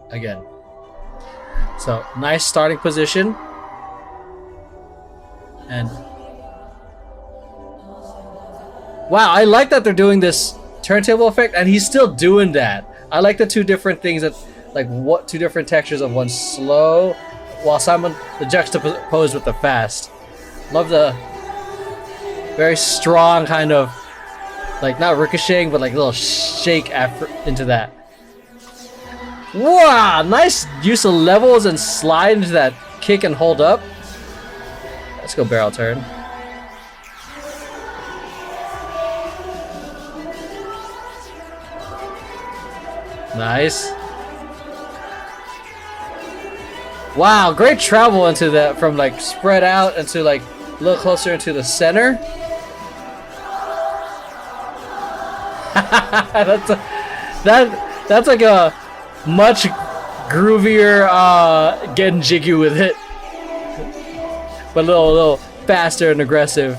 again. So nice starting position. And wow, I like that they're doing this turntable effect and he's still doing that. I like the two different things that, like, what two different textures of one slow while the juxtaposed with the fast. Love the very strong kind of, like, not ricocheting, but like a little shake after into that. Wow, nice use of levels and slide into that kick and hold up. Let's go barrel turn. Nice. Wow, great travel into that, from like spread out into like a little closer into the center. That's like a much groovier getting jiggy with it, but a little faster and aggressive.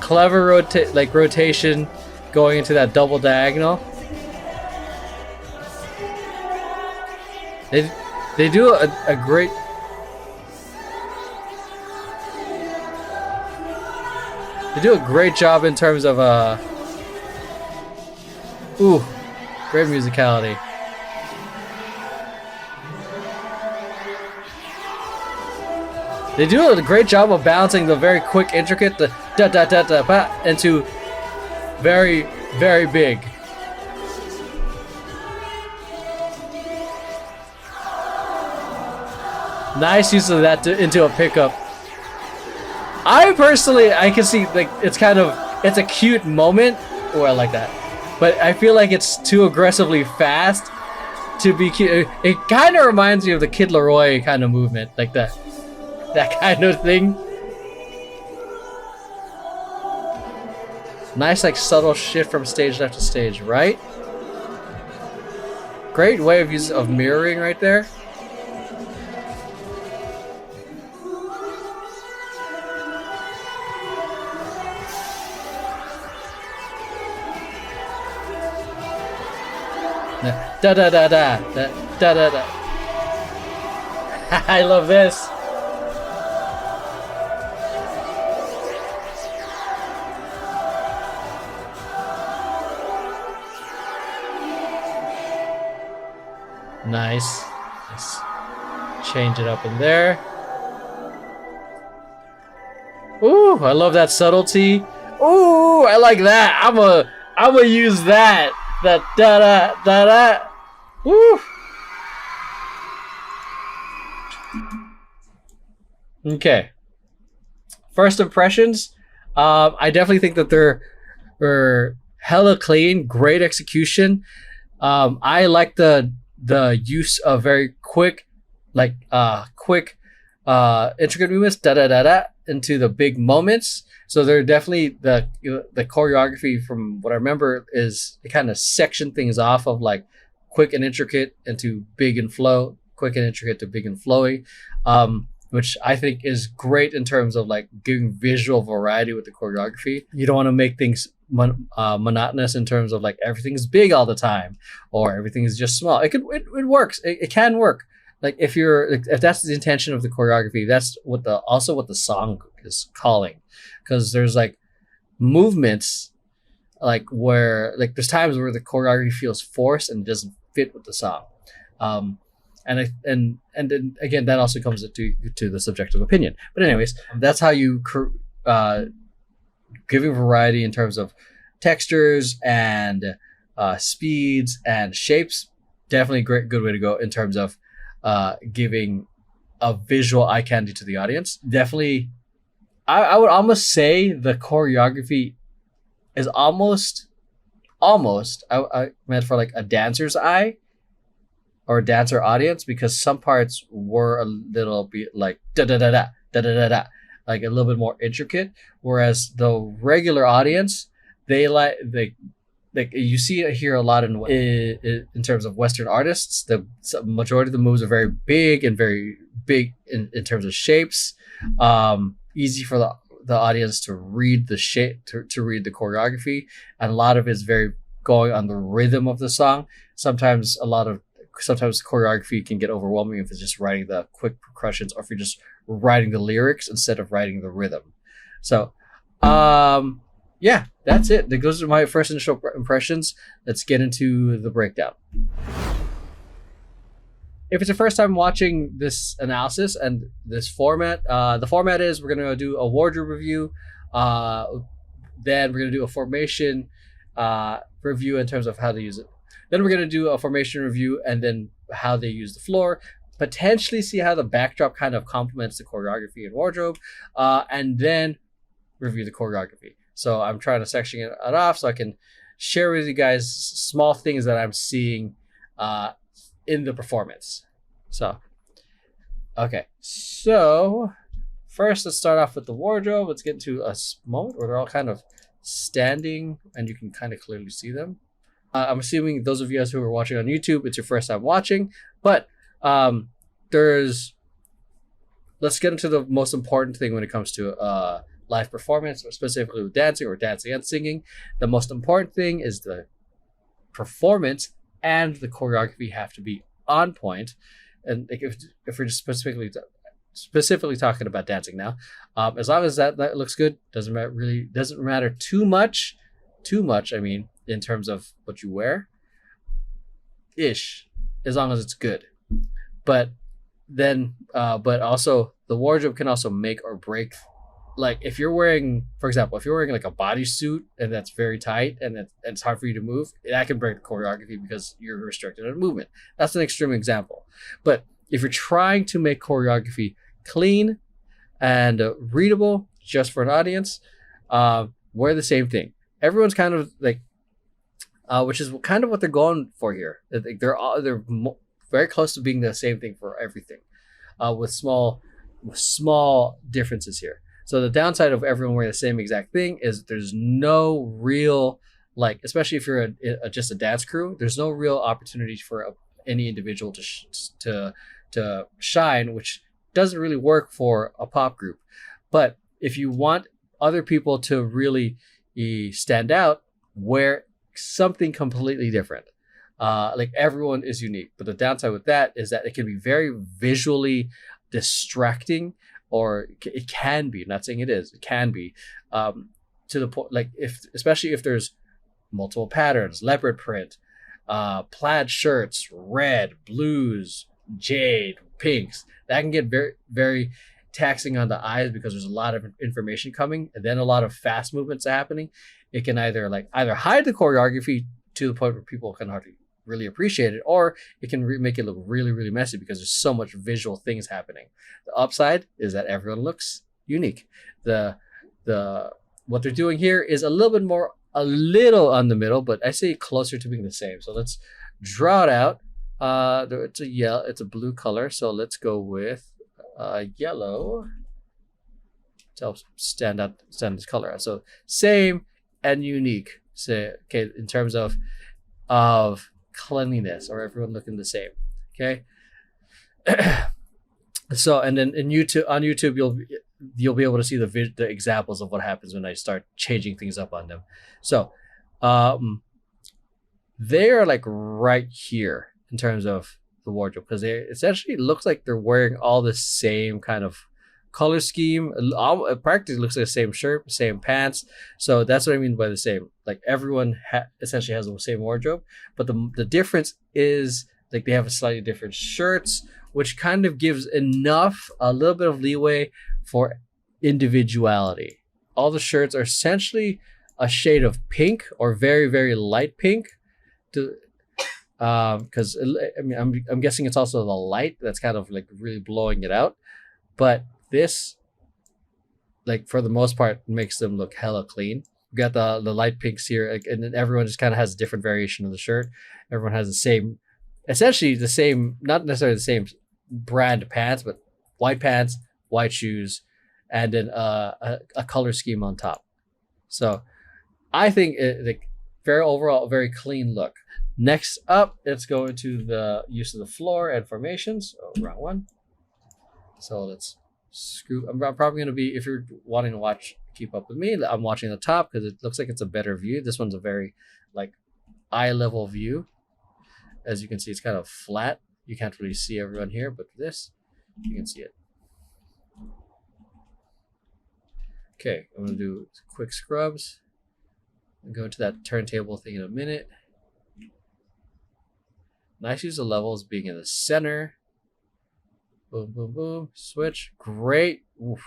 Clever rotation going into that double diagonal. They do a great. They do a great job in terms of great musicality. They do a great job of balancing the very quick, intricate, the da da da da ba into very, very big. Nice use of that into a pickup. I can see, like, it's a cute moment. Oh, I like that. But I feel like it's too aggressively fast to be cute. It kind of reminds me of the Kid Leroy kind of movement, like that kind of thing. Nice, like, subtle shift from stage left to stage right. Great way of mirroring right there. Da da da da da da da da. I love this. Nice. Let's change it up in there. Ooh, I love that subtlety. Ooh, I like that. I'ma use that. That da da da da. Woo. Okay. First impressions. I definitely think that they're hella clean, great execution. I like the use of very quick, intricate movements, da da da da, into the big moments. So they're definitely the choreography, from what I remember, is they kind of section things off of like quick and intricate into big and flow, quick and intricate to big and flowy, which I think is great in terms of like giving visual variety with the choreography. You don't want to make things monotonous in terms of like everything's big all the time or everything is just small. It works. It can work. Like if that's the intention of the choreography, that's what the song is calling. Because there's like movements like where like there's times where the choreography feels forced and doesn't fit with the song. And then again, that also comes to the subjective opinion. But anyways, that's how you giving variety in terms of textures and speeds and shapes. Definitely good way to go in terms of giving a visual eye candy to the audience. Definitely, I would almost say the choreography is almost I meant for like a dancer's eye or a dancer audience, because some parts were a little bit like da da da da da da da da, like a little bit more intricate, whereas the regular audience, they like you see it here a lot in terms of Western artists. The majority of the moves are very big and very big in terms of shapes. Easy for the audience to read the shape, to read the choreography, and a lot of it is very going on the rhythm of the song. Sometimes a lot of sometimes choreography can get overwhelming if it's just writing the quick percussions or if you're just writing the lyrics instead of writing the rhythm. So, yeah, that's it. Those are my first initial impressions. Let's get into the breakdown. If it's your first time watching this analysis and this format, the format is we're going to do a wardrobe review. Then we're going to do a formation review in terms of how to use it. Then we're going to do a formation review and then how they use the floor. Potentially see how the backdrop kind of complements the choreography and wardrobe. And then review the choreography. So I'm trying to section it off so I can share with you guys small things that I'm seeing in the performance. So, okay. So first, let's start off with the wardrobe. Let's get into a moment where they're all kind of standing and you can kind of clearly see them. I'm assuming those of you guys who are watching on YouTube, it's your first time watching, but let's get into the most important thing when it comes to live performance, or specifically with dancing or dancing and singing. The most important thing is the performance and the choreography have to be on point. And if we're just specifically talking about dancing now, as long as that looks good, doesn't matter too much. I mean, in terms of what you wear, as long as it's good. But then, but also the wardrobe can also make or break. Like if you're wearing, for example, if you're wearing like a bodysuit and that's very tight and it's hard for you to move, that can break the choreography because you're restricted in movement. That's an extreme example. But if you're trying to make choreography clean and readable just for an audience, wear the same thing. Everyone's kind of like, which is kind of what they're going for here. They're very close to being the same thing for everything, with small differences here. So the downside of everyone wearing the same exact thing is there's no real, like, especially if you're just a dance crew, there's no real opportunity for any individual to shine, which doesn't really work for a pop group. But if you want other people to really stand out, wear something completely different. Like everyone is unique, but the downside with that is that it can be very visually distracting, or it can be. I'm not saying it is. It can be to the point, like especially if there's multiple patterns, leopard print, plaid shirts, red, blues, jade, pinks. That can get very, very taxing on the eyes because there's a lot of information coming and then a lot of fast movements happening. It can either hide the choreography to the point where people can hardly really appreciate it, or it can make it look really, really messy because there's so much visual things happening. The upside is that everyone looks unique. The what they're doing here is a little on the middle, but I say closer to being the same. So let's draw it out. It's a blue color, so let's go with yellow to help stand this color out. So same and unique. So okay, in terms of cleanliness, or everyone looking the same. Okay. So, and then on YouTube, you'll be able to see the examples of what happens when I start changing things up on them. So, they are like right here in terms of the wardrobe, because they essentially looks like they're wearing all the same kind of color scheme. It practically looks like the same shirt, same pants. So that's what I mean by the same. Like everyone essentially has the same wardrobe, but the difference is like they have a slightly different shirts, which kind of gives a little bit of leeway for individuality. All the shirts are essentially a shade of pink or very, very light pink. Because I mean, I'm guessing it's also the light that's kind of like really blowing it out, but this, like for the most part, makes them look hella clean. We got the light pinks here, like, and then everyone just kind of has a different variation of the shirt. Everyone has essentially the same, not necessarily the same brand pants, but white pants, white shoes, and then a color scheme on top. So I think like overall very clean look. Next up, let's go into the use of the floor and formations. Oh, wrong one. So let's scoop. I'm probably going to be, if you're wanting to keep up with me, I'm watching the top because it looks like it's a better view. This one's a very like eye level view. As you can see, it's kind of flat. You can't really see everyone here, but this, you can see it. Okay, I'm gonna do quick scrubs. I'll go to that turntable thing in a minute. Nice use of levels being in the center. Boom, boom, boom. Switch. Great. Oof.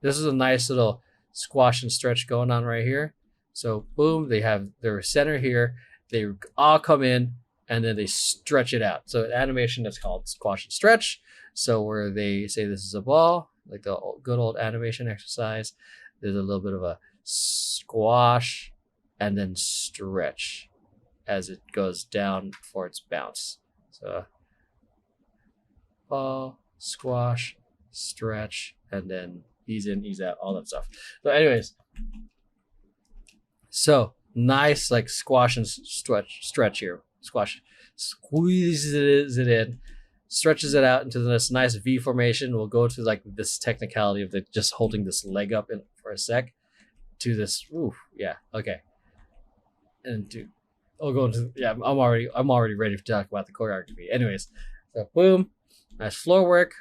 This is a nice little squash and stretch going on right here. So boom, they have their center here. They all come in and then they stretch it out. So an animation that's called squash and stretch. So where they say this is a ball, like the good old animation exercise, there's a little bit of a squash and then stretch as it goes down for its bounce. So ball, squash, stretch, and then ease in, ease out, all that stuff. So anyways, so nice like squash and stretch here. Squash, squeezes it in, stretches it out into this nice V formation. We'll go to like this technicality of the just holding this leg up in for a sec to this. Ooh, yeah, okay. And to I'll go into I'm already ready to talk about the choreography. Anyways, so boom, nice floor work.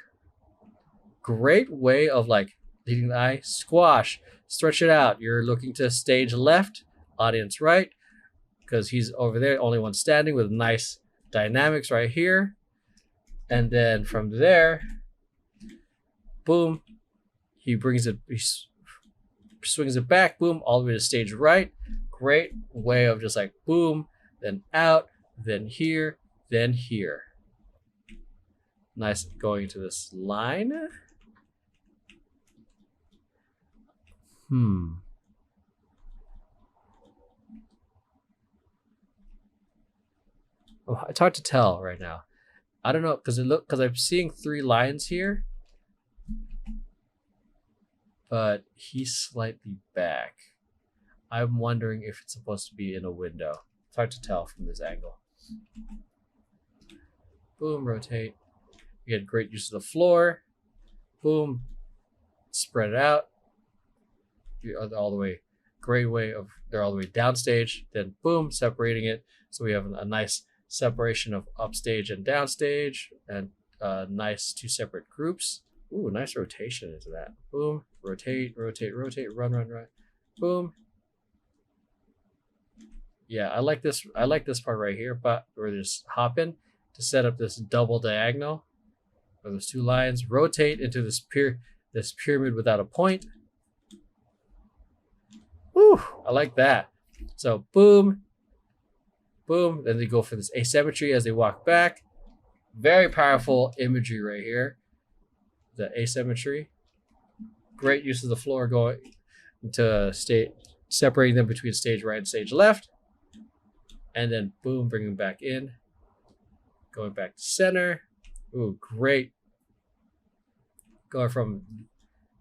Great way of like leading the eye. Squash, stretch it out. You're looking to stage left, audience right, because he's over there, only one standing with nice dynamics right here. And then from there, boom, he brings it, he swings it back, boom, all the way to stage right. Great way of just like boom, then out, then here, then here. Nice going to this line. Oh, it's hard to tell right now. I don't know because I'm seeing 3 lines here, but he's slightly back. I'm wondering if it's supposed to be in a window. It's hard to tell from this angle. Boom, rotate. You get great use of the floor. Boom, spread it out. You're all the way. Great way of they're all the way downstage. Then boom, separating it. So we have a nice separation of upstage and downstage, and nice 2 separate groups. Ooh, nice rotation into that. Boom, rotate, rotate, rotate, run, run, run. Boom. Yeah, I like this part right here, but we're just hopping to set up this double diagonal for those 2 lines. Rotate into this pyramid without a point. Woo, I like that. So boom, boom. Then they go for this asymmetry as they walk back. Very powerful imagery right here. The asymmetry. Great use of the floor going to separating them between stage right and stage left. And then boom, bring them back in. Going back to center. Ooh, great. Going from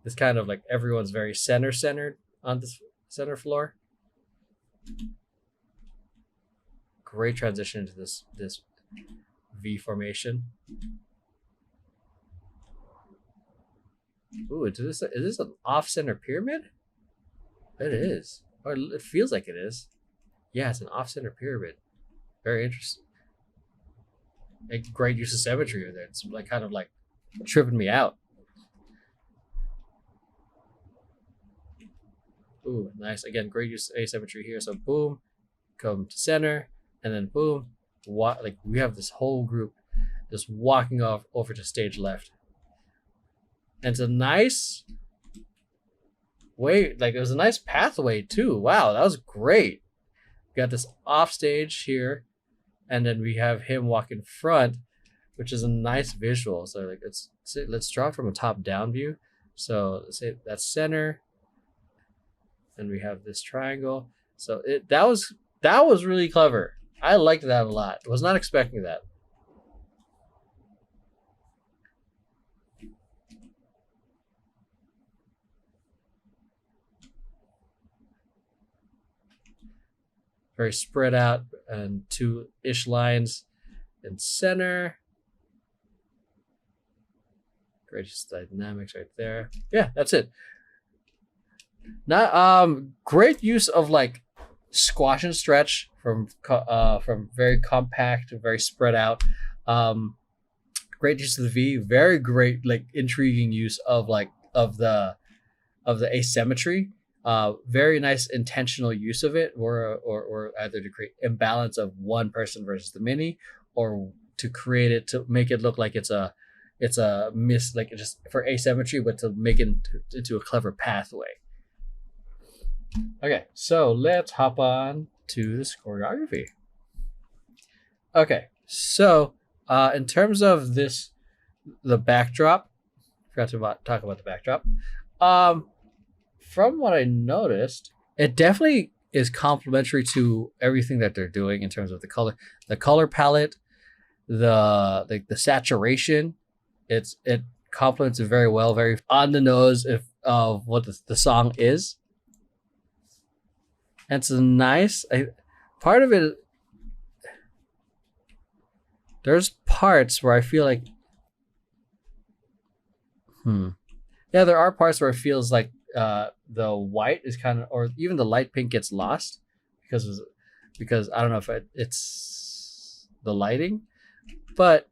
this kind of like everyone's very centered on this center floor. Great transition into this V formation. Ooh, is this an off-center pyramid? It is. Or it feels like it is. Yeah, it's an off-center pyramid. Very interesting. Like, great use of symmetry there. It's like kind of like tripping me out. Ooh, nice. Again, great use of asymmetry here. So boom, come to center, and then boom, like we have this whole group just walking off over to stage left. And it's a nice way, like it was a nice pathway too. Wow, that was great. We got this off stage here, and then we have him walk in front, which is a nice visual. So like let's draw it from a top down view. So let's say that's center. And we have this triangle. So that was really clever. I liked that a lot. I was not expecting that. Very spread out and 2-ish lines in center. Great dynamics right there. Yeah, that's it. Not great use of like squash and stretch from very compact to very spread out. Great use of the V, very great like intriguing use of the asymmetry. Very nice intentional use of it, or either to create imbalance of one person versus the mini, or to create it to make it look like it's a miss, like just for asymmetry, but to make it into a clever pathway. Okay, so let's hop on to this choreography. Okay, so in terms of the backdrop, forgot to talk about the backdrop. From what I noticed, it definitely is complementary to everything that they're doing in terms of the color palette, the saturation. It complements it very well, very on the nose of what the song is. And it's nice. Part of it, there's parts where I feel like, yeah, there are parts where it feels like the white is kind of, or even the light pink gets lost because I don't know if it's the lighting, but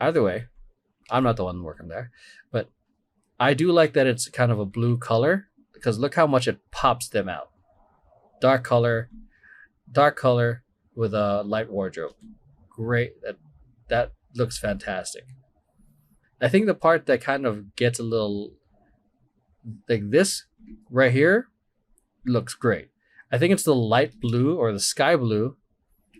either way, I'm not the one working there, but I do like that it's kind of a blue color, because look how much it pops them out. Dark color with a light wardrobe. Great. That looks fantastic. I think the part that kind of gets a little like this right here looks great. I think it's the light blue or the sky blue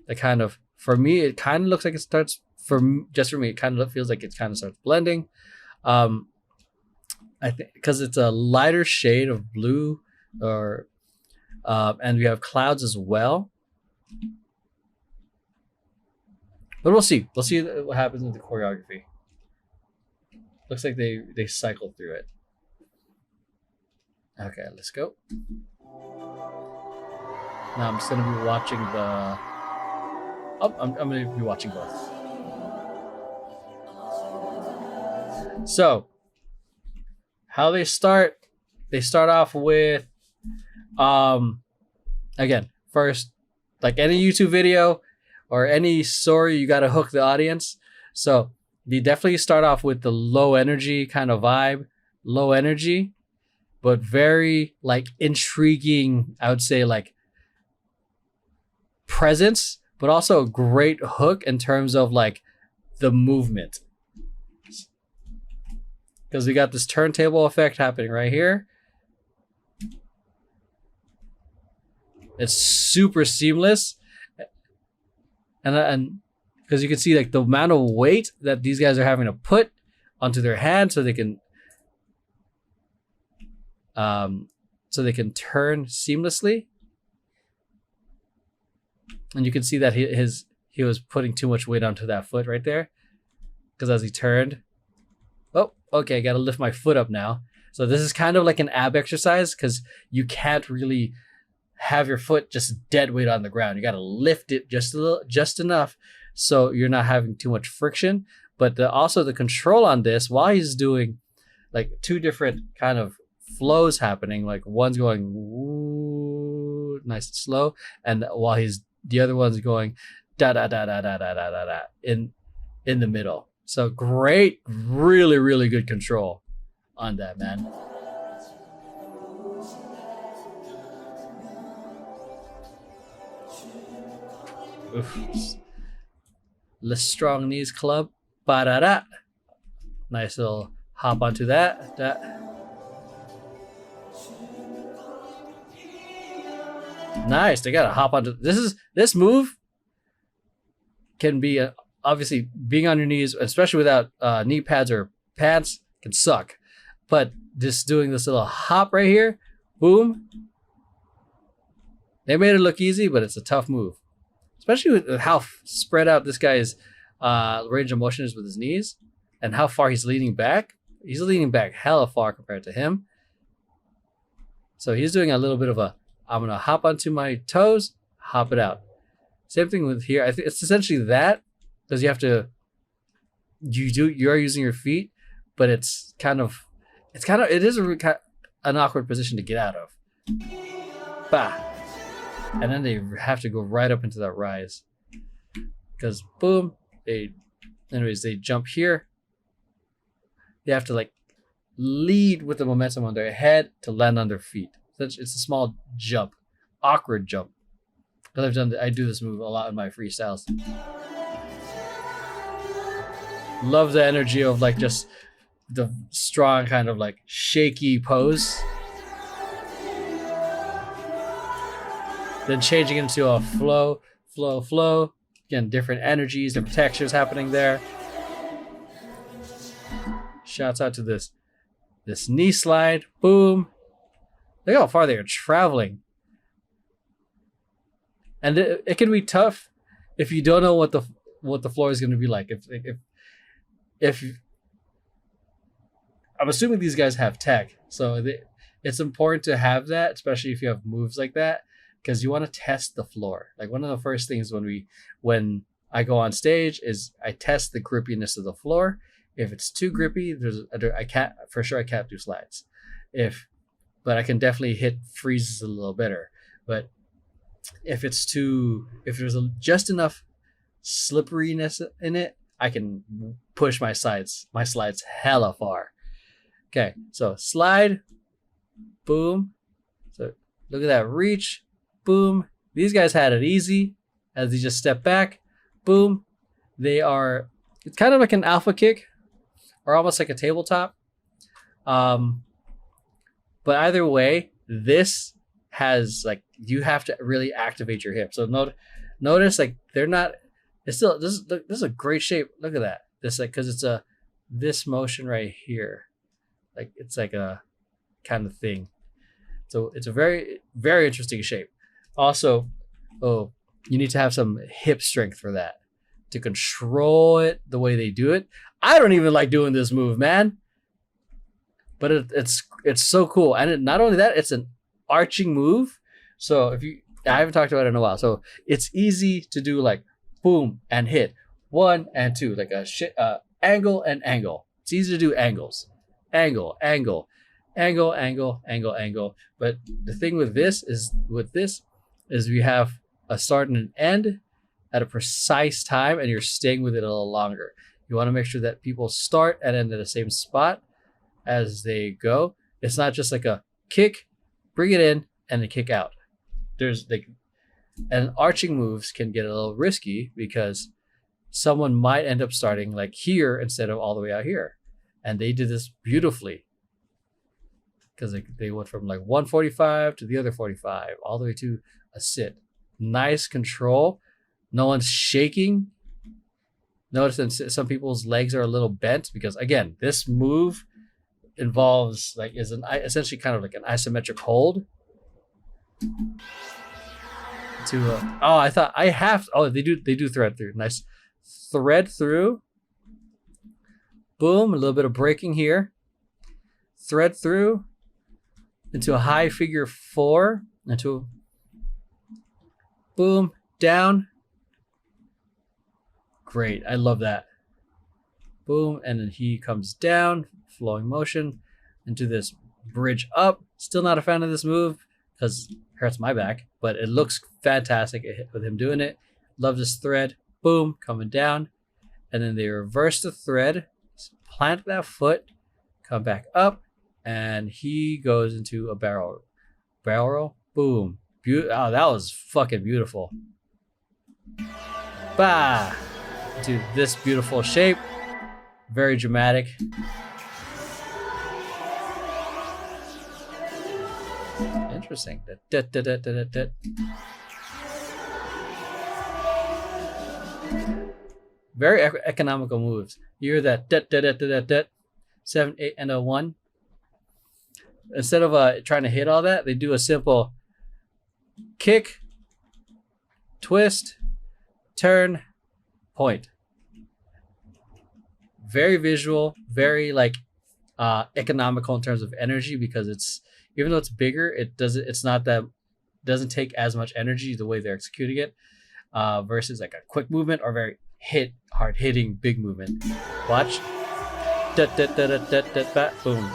that kind of, for me, it kind of looks like it starts, for me, it kind of feels like it kind of starts blending. I think because it's a lighter shade of blue, or and we have clouds as well. But we'll see. We'll see what happens with the choreography. Looks like they cycle through it. Okay, let's go. Now I'm just gonna be watching the. Oh, I'm gonna be watching both. So, how they start? They start off with, again, first, like any YouTube video or any story, you gotta hook the audience. So they definitely start off with the low energy kind of vibe, low energy, but very like intriguing, I would say, like presence, but also a great hook in terms of like the movement. Because we got this turntable effect happening right here. It's super seamless. And because you can see like the amount of weight that these guys are having to put onto their hand so they can turn seamlessly. And you can see that he was putting too much weight onto that foot right there. Because as he turned, oh, okay, I gotta lift my foot up now. So this is kind of like an ab exercise, because you can't really have your foot just dead weight on the ground. You gotta lift it just enough so you're not having too much friction. But also the control on this, while he's doing like two different kind of flows happening, like one's going woo, nice and slow, and while the other one's going da da da da da da da da da in the middle. So great, really, really good control on that, man. Oof. Le Strong Knees Club. Ba-da-da. Nice little hop onto that. Nice. They gotta hop onto this move. Can be obviously being on your knees, especially without knee pads or pants, can suck. But just doing this little hop right here, boom. They made it look easy, but it's a tough move, especially with how spread out this guy's range of motion is with his knees, and how far he's leaning back. He's leaning back hella far compared to him. So he's doing a little bit of I'm gonna hop onto my toes, hop it out. Same thing with here. I think it's essentially that, because you are using your feet, but it is an awkward position to get out of. Bah. and then they have to go right up into that rise because boom, they jump here. They have to like lead with the momentum on their head to land on their feet. It's a small jump, awkward jump. Because I do this move a lot in my freestyles. Love the energy of like just the strong kind of like shaky pose. Then changing into a flow. Again, different energies, different textures happening there. Shouts out to this knee slide. Boom. Look how far they are traveling. And it can be tough if you don't know what the floor is going to be like. If I'm assuming these guys have tech, so it's important to have that, especially if you have moves like that, because you want to test the floor. Like one of the first things when I go on stage is I test the grippiness of the floor. If it's too grippy, I can't do slides. But I can definitely hit freezes a little better. But if there's just enough slipperiness in it, I can push my slides hella far. Okay, so slide, boom. So look at that reach, boom. These guys had it easy as they just step back, boom. It's kind of like an alpha kick or almost like a tabletop. But either way, this has like, you have to really activate your hips. So notice like they're not, it's still, this is a great shape. Look at that. This like, cause it's this motion right here. Like it's like a kind of thing. So it's a very, very interesting shape. Also, you need to have some hip strength for that to control it the way they do it. I don't even like doing this move, man. But it's so cool. And not only that, it's an arching move. So I haven't talked about it in a while. So it's easy to do like boom and hit 1 and 2, like angle and angle. It's easy to do angles, angle. But the thing with this is we have a start and an end at a precise time, and you're staying with it a little longer. You want to make sure that people start and end at the same spot as they go. It's not just like a kick, bring it in, and then kick out. And arching moves can get a little risky because someone might end up starting like here instead of all the way out here. And they did this beautifully because they went from like 145 to the other 45, all the way to a sit. Nice control. No one's shaking. Notice that some people's legs are a little bent because, again, this move involves essentially kind of like an isometric hold. They do thread through. Nice thread through. Boom, a little bit of braking here. Thread through into a high figure 4, into boom, down. Great, I love that. Boom, and then he comes down, flowing motion into this bridge up. Still not a fan of this move because it hurts my back, but it looks fantastic with him doing it. Love this thread. Boom, coming down, and then they reverse the thread, plant that foot, come back up, and he goes into a barrel roll. Boom. Oh, that was fucking beautiful. Bah! To this beautiful shape. Very dramatic. Interesting. Very economical moves. You hear that 7, 8, and a 1. Instead of trying to hit all that, they do a simple kick, twist, turn, point. Very visual, very economical in terms of energy because it's, even though it's bigger, it doesn't take as much energy the way they're executing it versus like a quick movement or very hard hitting big movement. Watch. Boom.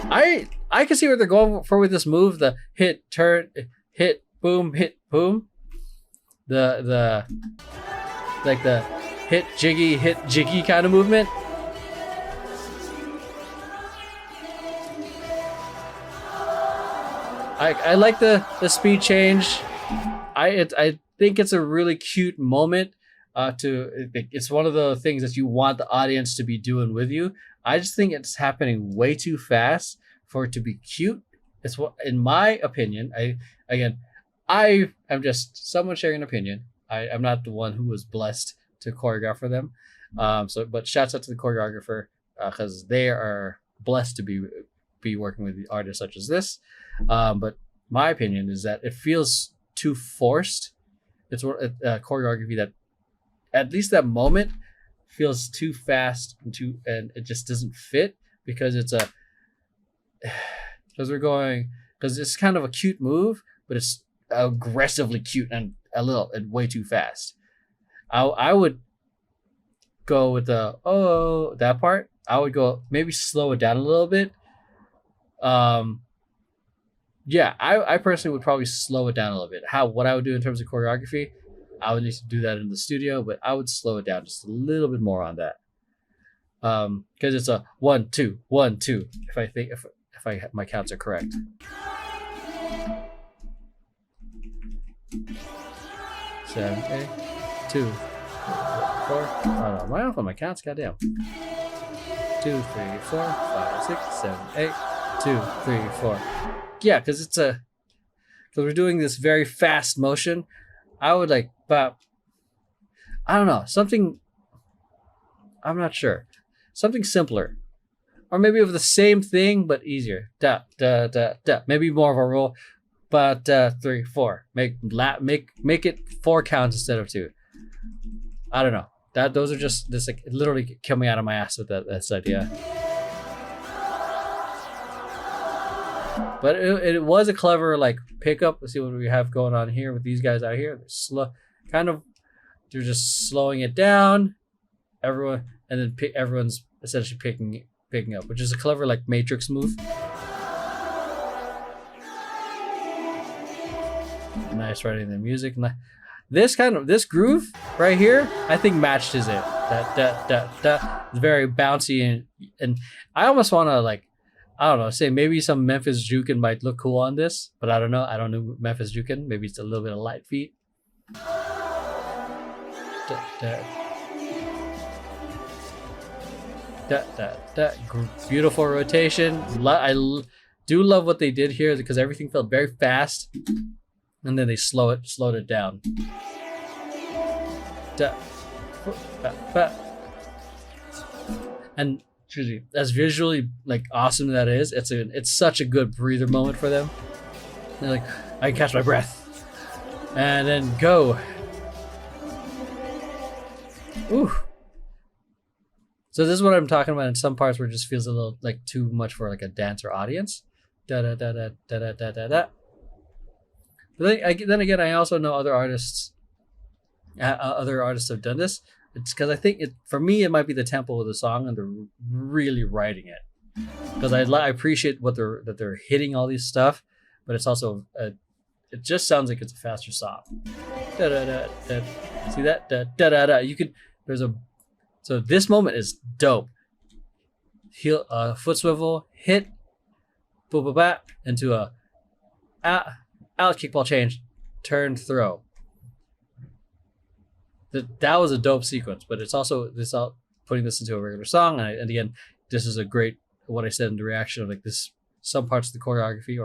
I can see what they're going for with this move. The hit, turn, hit, boom, hit, boom. The like the hit jiggy kind of movement. I like the speed change. I think it's a really cute moment. It's one of the things that you want the audience to be doing with you. I just think it's happening way too fast for it to be cute. It's what, in my opinion, I am just someone sharing an opinion. I'm not the one who was blessed to choreograph for them. But shouts out to the choreographer because they are blessed to be working with the artists such as this. But my opinion is that it feels too forced. It's a choreography that, at least that moment, feels too fast and it just doesn't fit because it's kind of a cute move, but it's aggressively cute and way too fast. I would go with that part. I would go maybe slow it down a little bit. Yeah, I personally would probably slow it down a little bit. What I would do in terms of choreography, I would need to do that in the studio, but I would slow it down just a little bit more on that. Because it's a 1 2 1 2. If my counts are correct. 7 8 2 4. Oh no, am I off on my counts? Goddamn. 2 3 4 5 6 7 8 2 3 4. Yeah, because we're doing this very fast motion. I would I don't know, something. I'm not sure. Something simpler, or maybe of the same thing but easier. Da da da da. Maybe more of a roll. But 3 4. Make it 4 counts instead of 2. I don't know. Those are just this literally coming out of my ass with this idea. But it was a clever pickup. Let's see what we have going on here with these guys out here. They're slow, they're just slowing it down. Everyone's essentially picking up, which is a clever Matrix move. Nice writing the music. This groove right here, I think matched his it. It's very bouncy and I almost want to I don't know, say maybe some Memphis Jukin might look cool on this, but I don't know. I don't know Memphis Jukin. Maybe it's a little bit of light feet. Beautiful rotation. I do love what they did here because everything felt very fast, and then they slowed it down. And as visually awesome that is, it's such a good breather moment for them. They're I can catch my breath, and then go. Ooh. So this is what I'm talking about in some parts where it just feels a little too much for a dancer audience. Da da da da da da da da da. But then again, I also know other artists have done this. It's because I think for me it might be the tempo of the song and they're really writing it. Because I appreciate that they're hitting all these stuff, but it's also it just sounds like it's a faster song. Da da da da. See that? Da da da da. So this moment is dope. Heel, foot swivel, hit, boop boop bat into a out kickball change, turn throw. That was a dope sequence, but it's also putting this into a regular song. And again, this is a great, what I said in the reaction of this, some parts of the choreography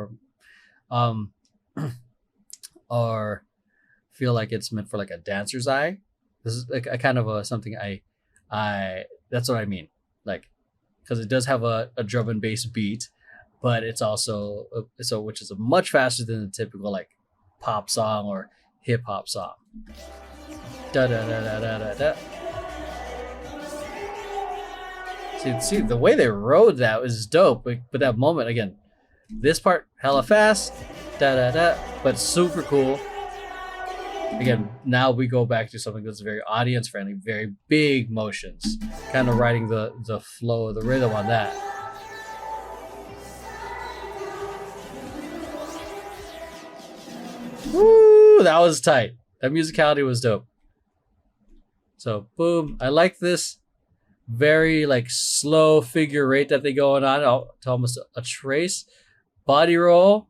or feel like it's meant for a dancer's eye. This is a kind of something that's what I mean. Because it does have a drum and bass beat, but it's also, which is much faster than the typical pop song or hip hop song. Da da da da da da da. See the way they rode that was dope, but that moment again, this part hella fast, da da da, but super cool. Again, now we go back to something that's very audience friendly, very big motions, kind of riding the flow of the rhythm on that. Woo, that was tight. That musicality was dope. So boom, I like this very like slow figure eight that they going on to almost a trace. Body roll.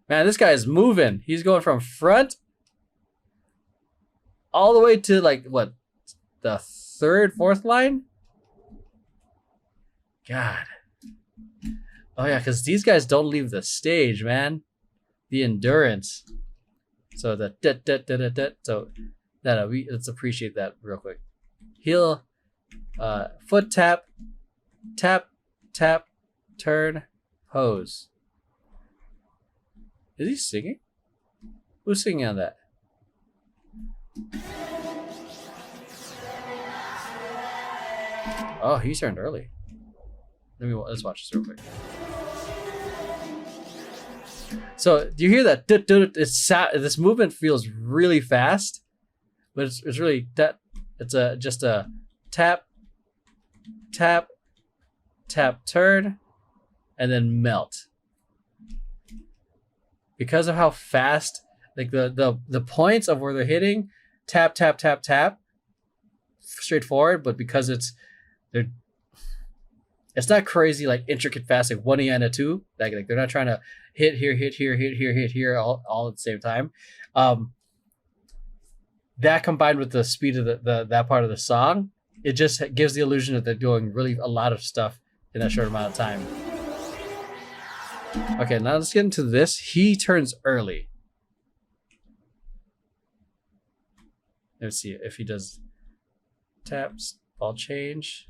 Man, this guy is moving. He's going from front all the way to like what, the third, fourth line? God. Oh yeah, because these guys don't leave the stage, man. The endurance. So the so let's appreciate that real quick. Heel, foot tap, tap, tap, turn, pose. Is he singing? Who's singing on that? Oh, he turned early. Let's watch this real quick. So do you hear that? This movement feels really fast, but it's really that it's just a tap, tap, tap, turn, and then melt. Because of how fast, like the points of where they're hitting, tap, tap, tap, tap, straightforward. But because it's not crazy like intricate fast, like 1 and a 2. Like they're not trying to hit here, hit here, hit here, hit here all at the same time. That combined with the speed of that part of the song, it just gives the illusion that they're doing really a lot of stuff in that short amount of time. Okay, now let's get into this. He turns early. Let's see if he does taps, ball change.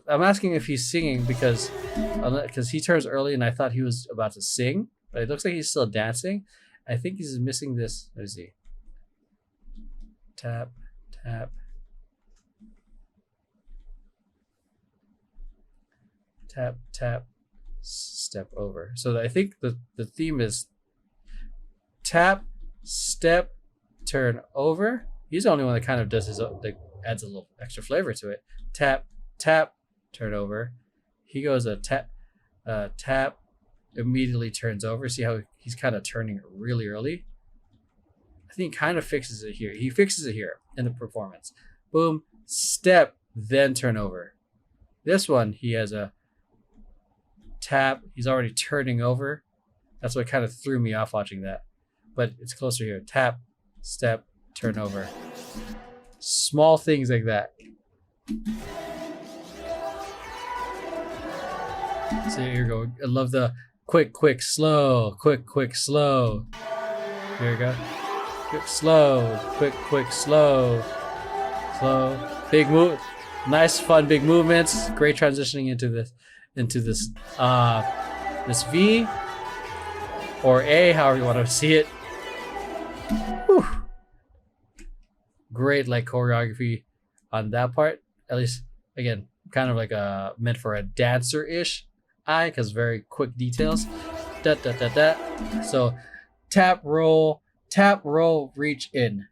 I'm asking if he's singing because he turns early and I thought he was about to sing, but it looks like he's still dancing. I think he's missing this. Let me see. Tap, tap. Tap, tap, step over. So I think the theme is tap, step, turn over. He's the only one that kind of does his own, like adds a little extra flavor to it. Tap, tap, turn over. He goes a tap, tap, immediately turns over. See how he's kind of turning really early? I think he kind of fixes it here. He fixes it here in the performance. Boom, step, then turn over. This one, he has a tap. He's already turning over. That's what kind of threw me off watching that. But it's closer here. Tap, step, turn over. Small things like that. So here you go. I love the quick, quick, slow, quick, quick, slow. Here we go. Quick, slow, quick, quick, slow, slow. Big move, nice, fun, big movements. Great transitioning into this, this V or A, however you want to see it. Whew. Great, like choreography on that part. At least, again, kind of like meant for a dancer-ish eye, because very quick details. Da da da da. So tap, roll, reach in.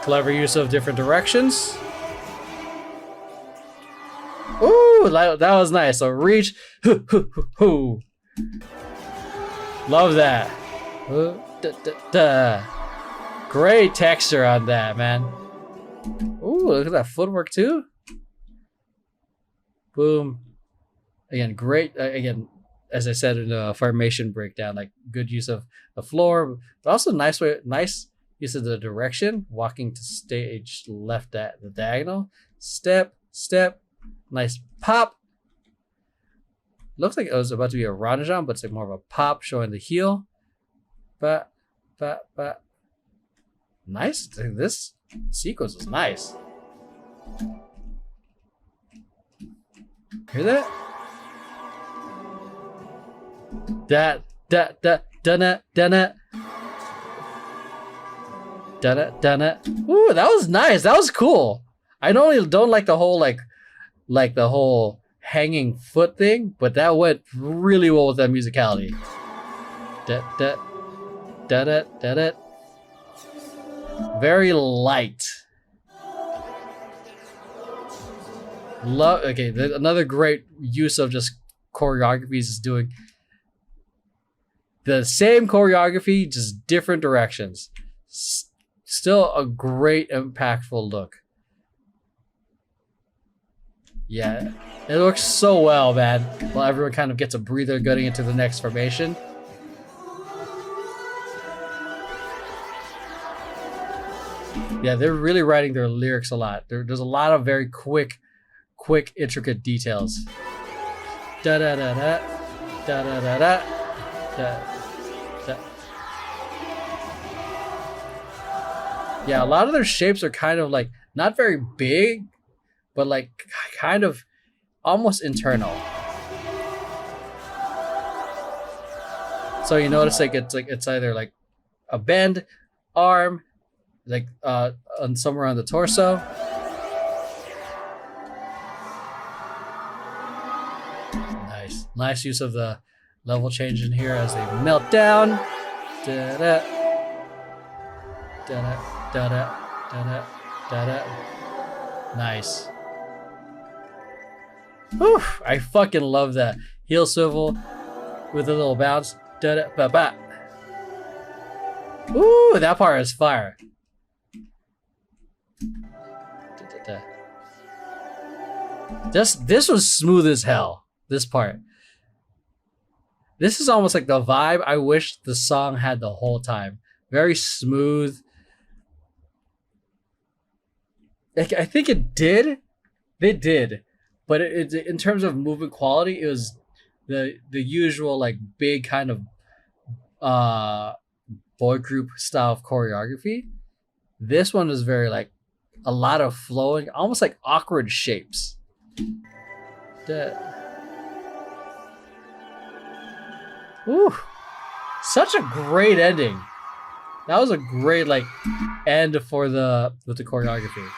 Clever use of different directions. Ooh, that was nice. So reach, hoo, hoo, hoo, hoo. Love that. Da, da, da. Great texture on that, man. Ooh, look at that footwork too. Boom. Again, great. Again, as I said in the formation breakdown, like good use of the floor, but also nice use of the direction. Walking to stage left at the diagonal. Step, step. Nice pop. Looks like it was about to be a Ranajan, but it's like more of a pop showing the heel. But. Nice. This sequence was nice. Hear that? Dun-na. Ooh, that was nice. That was cool. I normally don't like the whole like the whole hanging foot thing, but that went really well with that musicality. Da-da. Very light. Love. Okay, another great use of just choreographies is doing the same choreography, just different directions. Still a great, impactful look. Yeah, it works so well, man. While everyone kind of gets a breather going into the next formation. Yeah, they're really writing their lyrics a lot. There's a lot of very quick, intricate details. Da da da da, da da da da, da da. Yeah, a lot of their shapes are kind of like not very big, but like kind of almost internal. So you notice like it's either like a bend, arm, like on somewhere on the torso. Nice use of the level change in here as they melt down. Da da da da da da da da. Nice. Whew, I fucking love that heel swivel with a little bounce. Da da ba ba. Ooh, that part is fire. This was smooth as hell. This part. This is almost like the vibe I wish the song had the whole time. Very smooth. I think it did. They did. But it in terms of movement quality, it was the usual like big kind of boy group style of choreography. This one is very like a lot of flowing, almost like awkward shapes. Ooh, such a great ending. That was a great like end for the choreography.